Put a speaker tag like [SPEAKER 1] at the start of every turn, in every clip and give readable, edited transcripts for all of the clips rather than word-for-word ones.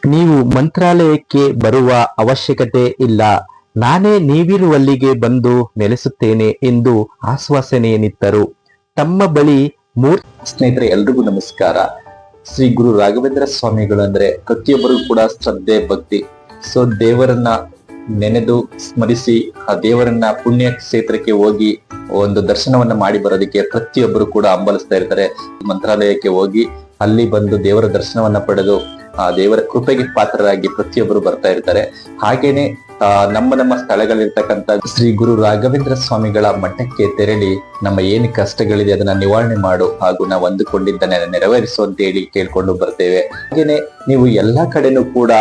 [SPEAKER 1] ನೀವು ಮಂತ್ರಾಲಯಕ್ಕೆ ಬರುವ ಅವಶ್ಯಕತೆ ಇಲ್ಲ, ನಾನೇ ನೀವಿರುವಲ್ಲಿಗೆ ಬಂದು ನೆಲೆಸುತ್ತೇನೆ ಎಂದು ಆಶ್ವಾಸನೆಯನ್ನಿತ್ತರು. ತಮ್ಮ ಬಳಿ
[SPEAKER 2] ಸ್ನೇಹಿತರೆ, ಎಲ್ರಿಗೂ ನಮಸ್ಕಾರ. ಶ್ರೀ ಗುರು ರಾಘವೇಂದ್ರ ಸ್ವಾಮಿಗಳು ಅಂದ್ರೆ ಪ್ರತಿಯೊಬ್ಬರು ಕೂಡ ಶ್ರದ್ಧೆ, ಭಕ್ತಿ. ಸೊ ದೇವರನ್ನ ನೆನೆದು ಸ್ಮರಿಸಿ ಆ ದೇವರನ್ನ ಪುಣ್ಯ ಕ್ಷೇತ್ರಕ್ಕೆ ಹೋಗಿ ಒಂದು ದರ್ಶನವನ್ನ ಮಾಡಿ ಬರೋದಕ್ಕೆ ಪ್ರತಿಯೊಬ್ಬರು ಕೂಡ ಹಂಬಲಿಸ್ತಾ ಇರ್ತಾರೆ. ಮಂತ್ರಾಲಯಕ್ಕೆ ಹೋಗಿ ಅಲ್ಲಿ ಬಂದು ದೇವರ ದರ್ಶನವನ್ನ ಪಡೆದು ಆ ದೇವರ ಕೃಪೆಗೆ ಪಾತ್ರರಾಗಿ ಪ್ರತಿಯೊಬ್ಬರು ಬರ್ತಾ ಇರ್ತಾರೆ. ಹಾಗೇನೆ ನಮ್ಮ ಸ್ಥಳಗಳಿರ್ತಕ್ಕಂಥ ಶ್ರೀ ಗುರು ರಾಘವೇಂದ್ರ ಸ್ವಾಮಿಗಳ ಮಠಕ್ಕೆ ತೆರಳಿ ನಮ್ಮ ಏನು ಕಷ್ಟಗಳಿದೆ ಅದನ್ನ ನಿವಾರಣೆ ಮಾಡು ಹಾಗೂ ನಾವು ಅಂದುಕೊಂಡಿದ್ದನ್ನ ನೆರವೇರಿಸು ಅಂತ ಹೇಳಿ ಕೇಳ್ಕೊಂಡು ಬರ್ತೇವೆ. ಹಾಗೇನೆ ನೀವು ಎಲ್ಲಾ ಕಡೆನೂ ಕೂಡ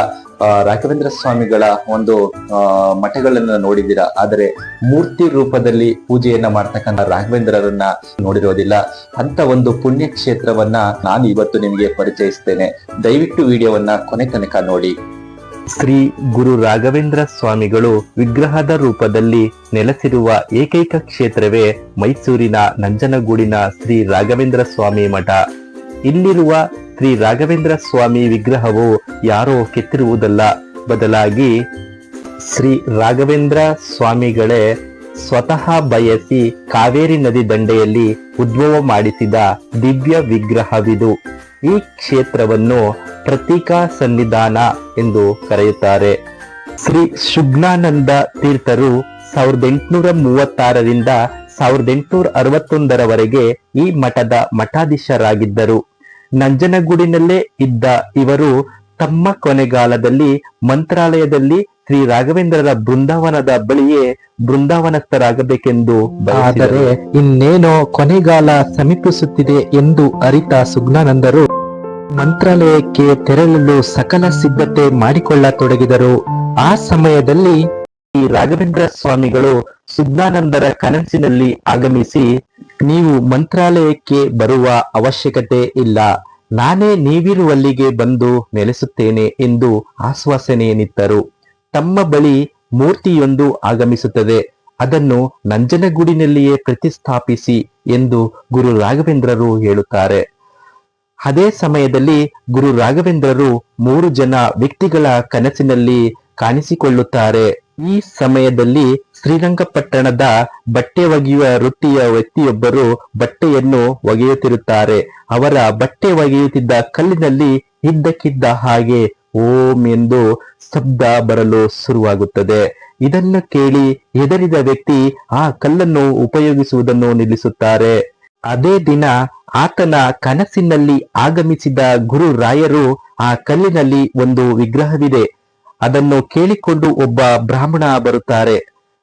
[SPEAKER 2] ರಾಘವೇಂದ್ರ ಸ್ವಾಮಿಗಳ ಒಂದು ಮಠಗಳನ್ನ ನೋಡಿದ್ದೀರಾ, ಆದರೆ ಮೂರ್ತಿ ರೂಪದಲ್ಲಿ ಪೂಜೆಯನ್ನ ಮಾಡ್ತಕ್ಕಂಥ ರಾಘವೇಂದ್ರರನ್ನ ನೋಡಿರೋದಿಲ್ಲ. ಅಂತ ಒಂದು ಪುಣ್ಯ ಕ್ಷೇತ್ರವನ್ನ ನಾನು ಇವತ್ತು ನಿಮಗೆ ಪರಿಚಯಿಸ್ತೇನೆ. ದಯವಿಟ್ಟು ವಿಡಿಯೋವನ್ನ ಕೊನೆ ತನಕ ನೋಡಿ.
[SPEAKER 1] ಶ್ರೀ ಗುರು ರಾಘವೇಂದ್ರ ಸ್ವಾಮಿಗಳು ವಿಗ್ರಹದ ರೂಪದಲ್ಲಿ ನೆಲೆಸಿರುವ ಏಕೈಕ ಕ್ಷೇತ್ರವೇ ಮೈಸೂರಿನ ನಂಜನಗೂಡಿನ ಶ್ರೀ ರಾಘವೇಂದ್ರ ಸ್ವಾಮಿ ಮಠ. ಇಲ್ಲಿರುವ ಶ್ರೀ ರಾಘವೇಂದ್ರ ಸ್ವಾಮಿ ವಿಗ್ರಹವು ಯಾರೋ ಕೆತ್ತಿರುವುದಲ್ಲ, ಬದಲಾಗಿ ಶ್ರೀ ರಾಘವೇಂದ್ರ ಸ್ವಾಮಿಗಳೇ ಸ್ವತಃ ಬಯಸಿ ಕಾವೇರಿ ನದಿ ದಂಡೆಯಲ್ಲಿ ಉದ್ಭವ ಮಾಡಿಸಿದ ದಿವ್ಯ ವಿಗ್ರಹವಿದು. ಈ ಕ್ಷೇತ್ರವನ್ನು ಪ್ರತೀಕಾ ಸನ್ನಿಧಾನ ಎಂದು ಕರೆಯುತ್ತಾರೆ. ಶ್ರೀ ಶುಭ್ನಾನಂದ ತೀರ್ಥರು 1836ರಿಂದ 1861ರವರೆಗೆ ಈ ಮಠದ ಮಠಾಧೀಶರಾಗಿದ್ದರು. ನಂಜನಗೂಡಿನಲ್ಲೇ ಇದ್ದ ಇವರು ತಮ್ಮ ಕೊನೆಗಾಲದಲ್ಲಿ ಮಂತ್ರಾಲಯದಲ್ಲಿ ಶ್ರೀ ರಾಘವೇಂದ್ರರ ಬೃಂದಾವನದ ಬಳಿಯೇ ಬೃಂದಾವನಸ್ಥರಾಗಬೇಕೆಂದು ಆದರೆ ಇನ್ನೇನೋ ಕೊನೆಗಾಲ ಸಮೀಪಿಸುತ್ತಿದೆ ಎಂದು ಅರಿತ ಸುಜ್ಞಾನಂದರು ಮಂತ್ರಾಲಯಕ್ಕೆ ತೆರಳಲು ಸಕಲ ಸಿದ್ಧತೆ ಮಾಡಿಕೊಳ್ಳತೊಡಗಿದರು. ಆ ಸಮಯದಲ್ಲಿ ಈ ರಾಘವೇಂದ್ರ ಸ್ವಾಮಿಗಳು ಸುಜ್ಞಾನಂದರ ಕನಸಿನಲ್ಲಿ ಆಗಮಿಸಿ, ನೀವು ಮಂತ್ರಾಲಯಕ್ಕೆ ಬರುವ ಅವಶ್ಯಕತೆ ಇಲ್ಲ, ನಾನೇ ನೀವಿರುವಲ್ಲಿಗೆ ಬಂದು ನೆಲೆಸುತ್ತೇನೆ ಎಂದು ಆಶ್ವಾಸನೆಯನ್ನಿತ್ತರು. ತಮ್ಮ ಬಳಿ ಮೂರ್ತಿಯೊಂದು ಆಗಮಿಸುತ್ತದೆ, ಅದನ್ನು ನಂಜನಗೂಡಿನಲ್ಲಿಯೇ ಪ್ರತಿಷ್ಠಾಪಿಸಿ ಎಂದು ಗುರು ರಾಘವೇಂದ್ರರು ಹೇಳುತ್ತಾರೆ. ಅದೇ ಸಮಯದಲ್ಲಿ ಗುರು ರಾಘವೇಂದ್ರರು 3 ಜನ ವ್ಯಕ್ತಿಗಳ ಕನಸಿನಲ್ಲಿ ಕಾಣಿಸಿಕೊಳ್ಳುತ್ತಾರೆ. ಈ ಸಮಯದಲ್ಲಿ ಶ್ರೀರಂಗಪಟ್ಟಣದ ಬಟ್ಟೆ ಒಗೆಯುವ ವೃತ್ತಿಯ ವ್ಯಕ್ತಿಯೊಬ್ಬರು ಬಟ್ಟೆಯನ್ನು ಒಗೆಯುತ್ತಿರುತ್ತಾರೆ. ಅವರ ಬಟ್ಟೆ ಒಗೆಯುತ್ತಿದ್ದ ಕಲ್ಲಿನಲ್ಲಿ ಇದ್ದಕ್ಕಿದ್ದ ಹಾಗೆ ಓಂ ಎಂದು ಶಬ್ದ ಬರಲು ಶುರುವಾಗುತ್ತದೆ. ಇದನ್ನು ಕೇಳಿ ಹೆದರಿದ ವ್ಯಕ್ತಿ ಆ ಕಲ್ಲನ್ನು ಉಪಯೋಗಿಸುವುದನ್ನು ನಿಲ್ಲಿಸುತ್ತಾರೆ. ಅದೇ ದಿನ ಆತನ ಕನಸಿನಲ್ಲಿ ಆಗಮಿಸಿದ ಗುರು ರಾಯರು ಆ ಕಲ್ಲಿನಲ್ಲಿ ಒಂದು ವಿಗ್ರಹವಿದೆ, ಅದನ್ನು ಕೇಳಿಕೊಂಡು ಒಬ್ಬ ಬ್ರಾಹ್ಮಣ ಬರುತ್ತಾರೆ.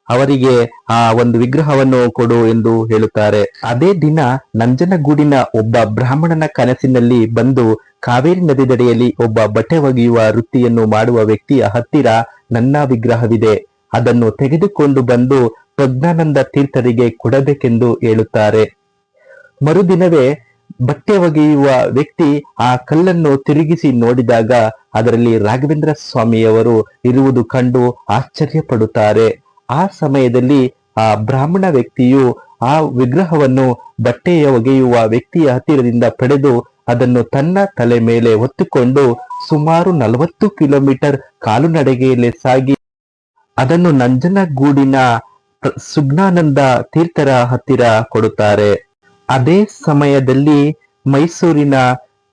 [SPEAKER 1] ಅವರಿಗೆ ಆ ಒಂದು ವಿಗ್ರಹವನ್ನು ಕೊಡು ಎಂದು ಹೇಳುತ್ತಾರೆ. ಅದೇ ದಿನ ನಂಜನಗೂಡಿನ ಒಬ್ಬ ಬ್ರಾಹ್ಮಣನ ಕನಸಿನಲ್ಲಿ ಬಂದು ಕಾವೇರಿ ನದಿ ದಡೆಯಲ್ಲಿ ಒಬ್ಬ ಬಟ್ಟೆ ಒಗೆಯುವ ವೃತ್ತಿಯನ್ನು ಮಾಡುವ ವ್ಯಕ್ತಿಯ ಹತ್ತಿರ ನನ್ನ ವಿಗ್ರಹವಿದೆ, ಅದನ್ನು ತೆಗೆದುಕೊಂಡು ಬಂದು ಪ್ರಜ್ಞಾನಂದ ತೀರ್ಥರಿಗೆ ಕೊಡಬೇಕೆಂದು ಹೇಳುತ್ತಾರೆ. ಮರುದಿನವೇ ಬಟ್ಟೆ ಒಗೆಯುವ ವ್ಯಕ್ತಿ ಆ ಕಲ್ಲನ್ನು ತಿರುಗಿಸಿ ನೋಡಿದಾಗ ಅದರಲ್ಲಿ ರಾಘವೇಂದ್ರ ಸ್ವಾಮಿಯವರು ಇರುವುದು ಕಂಡು ಆಶ್ಚರ್ಯಪಡುತ್ತಾರೆ. ಆ ಸಮಯದಲ್ಲಿ ಆ ಬ್ರಾಹ್ಮಣ ವ್ಯಕ್ತಿಯು ಆ ವಿಗ್ರಹವನ್ನು ಬಟ್ಟೆಯ ಒಗೆಯುವ ವ್ಯಕ್ತಿಯ ಹತ್ತಿರದಿಂದ ಪಡೆದು ಅದನ್ನು ತನ್ನ ತಲೆ ಮೇಲೆ ಹೊತ್ತುಕೊಂಡು ಸುಮಾರು 40 ಕಿಲೋಮೀಟರ್ ಕಾಲುನಡಿಗೆಯಲ್ಲಿ ಸಾಗಿ ಅದನ್ನು ನಂಜನಗೂಡಿನ ಸುಜ್ಞಾನಂದ ತೀರ್ಥರ ಹತ್ತಿರ ಕೊಡುತ್ತಾರೆ. ಅದೇ ಸಮಯದಲ್ಲಿ ಮೈಸೂರಿನ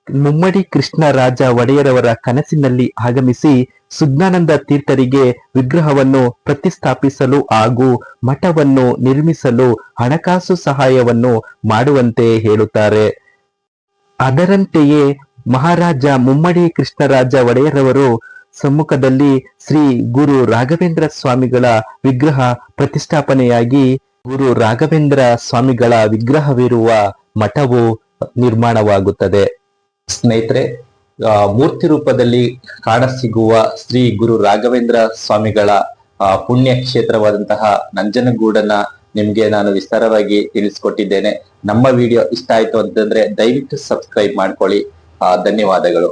[SPEAKER 1] ಮುಮ್ಮಡಿ ಕೃಷ್ಣರಾಜ ಒಡೆಯರವರ ಕನಸಿನಲ್ಲಿ ಆಗಮಿಸಿ ಸುಜ್ಞಾನಂದ ತೀರ್ಥರಿಗೆ ವಿಗ್ರಹವನ್ನು ಪ್ರತಿಷ್ಠಾಪಿಸಲು ಹಾಗೂ ಮಠವನ್ನು ನಿರ್ಮಿಸಲು ಹಣಕಾಸು ಸಹಾಯವನ್ನು ಮಾಡುವಂತೆ ಹೇಳುತ್ತಾರೆ. ಅದರಂತೆಯೇ ಮಹಾರಾಜ ಮುಮ್ಮಡಿ ಕೃಷ್ಣರಾಜ ಒಡೆಯರವರು ಸಮ್ಮುಖದಲ್ಲಿ ಶ್ರೀ ಗುರು ರಾಘವೇಂದ್ರ ಸ್ವಾಮಿಗಳ ವಿಗ್ರಹ ಪ್ರತಿಷ್ಠಾಪನೆಯಾಗಿ ಗುರು ರಾಘವೇಂದ್ರ ಸ್ವಾಮಿಗಳ ವಿಗ್ರಹವಿರುವ ಮಠವು ನಿರ್ಮಾಣವಾಗುತ್ತದೆ.
[SPEAKER 2] ಸ್ನೇಹಿತರೆ, ಮೂರ್ತಿ ರೂಪದಲ್ಲಿ ಕಾಣಸಿಗುವ ಶ್ರೀ ಗುರು ರಾಘವೇಂದ್ರ ಸ್ವಾಮಿಗಳ ಪುಣ್ಯ ಕ್ಷೇತ್ರವಾದಂತಹ ನಂಜನಗೂಡನ್ನ ನಿಮ್ಗೆ ನಾನು ವಿಸ್ತಾರವಾಗಿ ತಿಳಿಸ್ಕೊಟ್ಟಿದ್ದೇನೆ. ನಮ್ಮ ವಿಡಿಯೋ ಇಷ್ಟ ಆಯ್ತು ಅಂತಂದ್ರೆ ದಯವಿಟ್ಟು ಸಬ್ಸ್ಕ್ರೈಬ್ ಮಾಡ್ಕೊಳ್ಳಿ. ಧನ್ಯವಾದಗಳು.